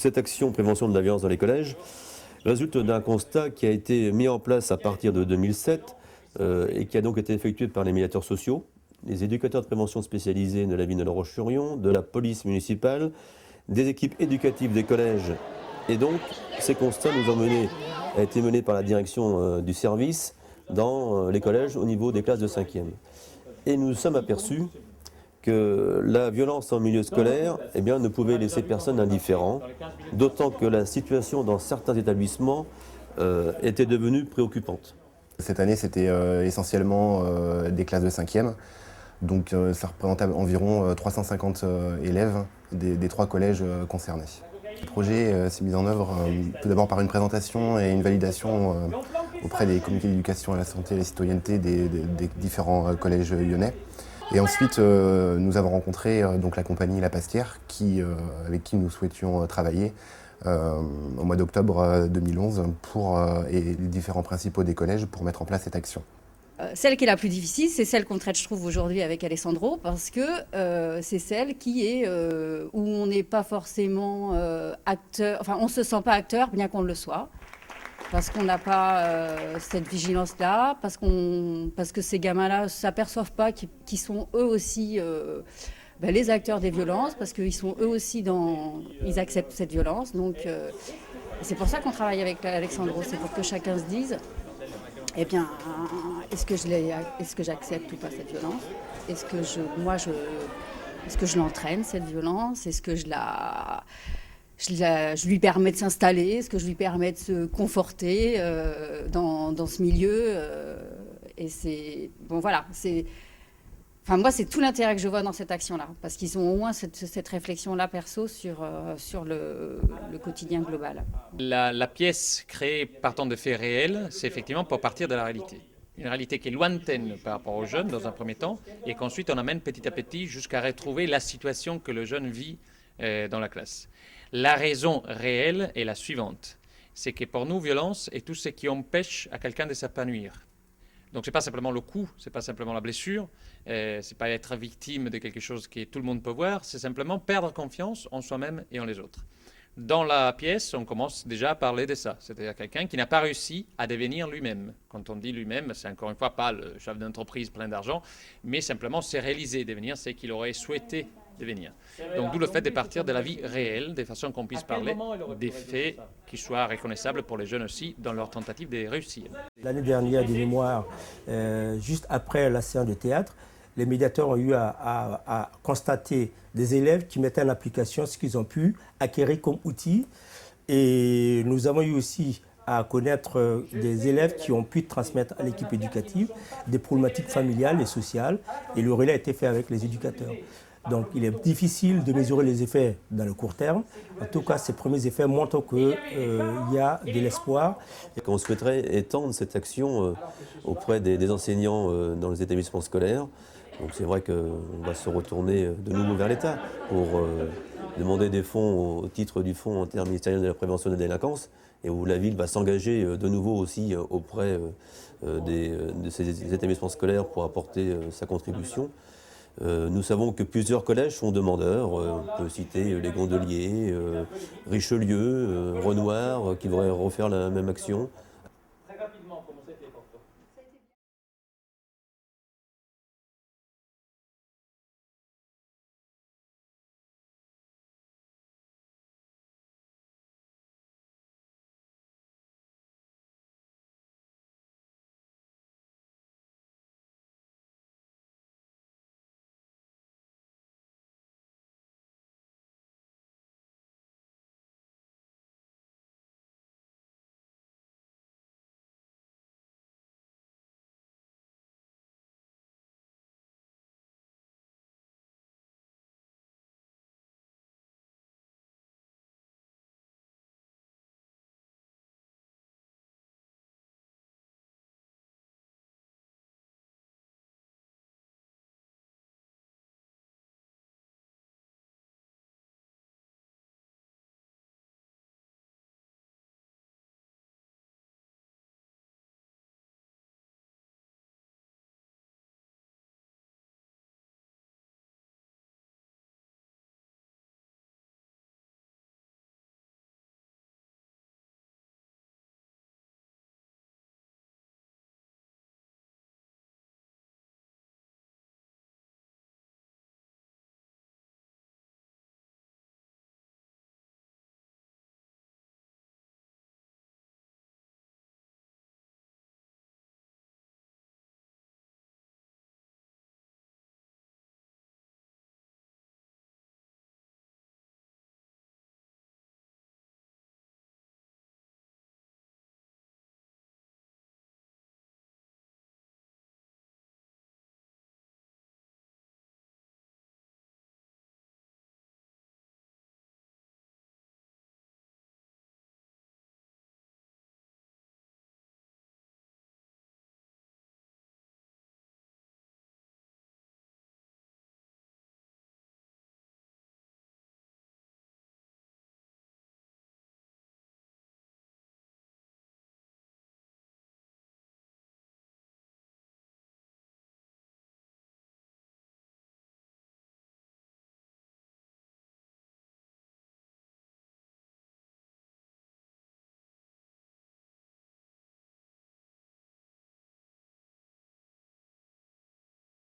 Cette action prévention de la violence dans les collèges résulte d'un constat qui a été mis en place à partir de 2007 et qui a donc été effectué par les médiateurs sociaux, les éducateurs de prévention spécialisés de la ville de La Roche-sur-Yon, de la police municipale, des équipes éducatives des collèges. Et donc, ces constats ont été menés par la direction du service dans les collèges au niveau des classes de 5e. Et nous nous sommes aperçus que la violence en milieu scolaire ne pouvait laisser personne indifférent, d'autant que la situation dans certains établissements était devenue préoccupante. Cette année, c'était essentiellement des classes de 5e, donc ça représentait environ 350 élèves des 3 collèges concernés. Le projet s'est mis en œuvre tout d'abord par une présentation et une validation auprès des comités d'éducation à la santé et à la citoyenneté des différents collèges lyonnais. Et ensuite, nous avons rencontré donc la compagnie La Pastière, avec qui nous souhaitions travailler au mois d'octobre 2011 et les différents principaux des collèges pour mettre en place cette action. Celle qui est la plus difficile, c'est celle qu'on traite, je trouve, aujourd'hui avec Alessandro, parce que c'est celle qui est où on n'est pas forcément acteur, enfin on ne se sent pas acteur, bien qu'on le soit. Parce qu'on n'a pas cette vigilance-là, parce que ces gamins-là ne s'aperçoivent pas qu'ils sont eux aussi les acteurs des violences, parce qu'ils sont eux aussi ils acceptent cette violence. Donc c'est pour ça qu'on travaille avec Alessandro, c'est pour que chacun se dise, eh bien, est-ce que j'accepte ou pas cette violence? Est-ce que je l'entraîne, cette violence? Est-ce que je lui permets de s'installer, est-ce que je lui permets de se conforter dans ce milieu et c'est bon, voilà, moi c'est tout l'intérêt que je vois dans cette action-là, parce qu'ils ont au moins cette réflexion-là perso sur le quotidien global. La pièce créée partant de faits réels, c'est effectivement pour partir de la réalité. Une réalité qui est lointaine par rapport aux jeunes dans un premier temps, et qu'ensuite on amène petit à petit jusqu'à retrouver la situation que le jeune vit dans la classe. La raison réelle est la suivante, c'est que pour nous, violence est tout ce qui empêche à quelqu'un de s'épanouir. Donc ce n'est pas simplement le coup, ce n'est pas simplement la blessure, ce n'est pas être victime de quelque chose que tout le monde peut voir, c'est simplement perdre confiance en soi-même et en les autres. Dans la pièce, on commence déjà à parler de ça, c'est-à-dire quelqu'un qui n'a pas réussi à devenir lui-même. Quand on dit lui-même, c'est encore une fois pas le chef d'entreprise plein d'argent, mais simplement se réaliser, devenir ce qu'il aurait souhaité devenir. Donc d'où le fait de partir de la vie réelle, de façon qu'on puisse parler des faits qui soient reconnaissables pour les jeunes aussi dans leur tentative de réussir. L'année dernière, de mémoire, juste après la séance de théâtre, les médiateurs ont eu à constater des élèves qui mettaient en application ce qu'ils ont pu acquérir comme outil. Et nous avons eu aussi à connaître des élèves qui ont pu transmettre à l'équipe éducative des problématiques familiales et sociales. Et le relais a été fait avec les éducateurs. Donc il est difficile de mesurer les effets dans le court terme. En tout cas, ces premiers effets montrent qu'il y a de l'espoir. On souhaiterait étendre cette action auprès des enseignants dans les établissements scolaires. Donc c'est vrai qu'on va se retourner de nouveau vers l'État pour demander des fonds au titre du fonds interministériel de la prévention de la délinquance, et où la ville va s'engager de nouveau aussi auprès de ces établissements scolaires pour apporter sa contribution. Nous savons que plusieurs collèges sont demandeurs. On peut citer les Gondeliers, Richelieu, Renoir, qui voudraient refaire la même action.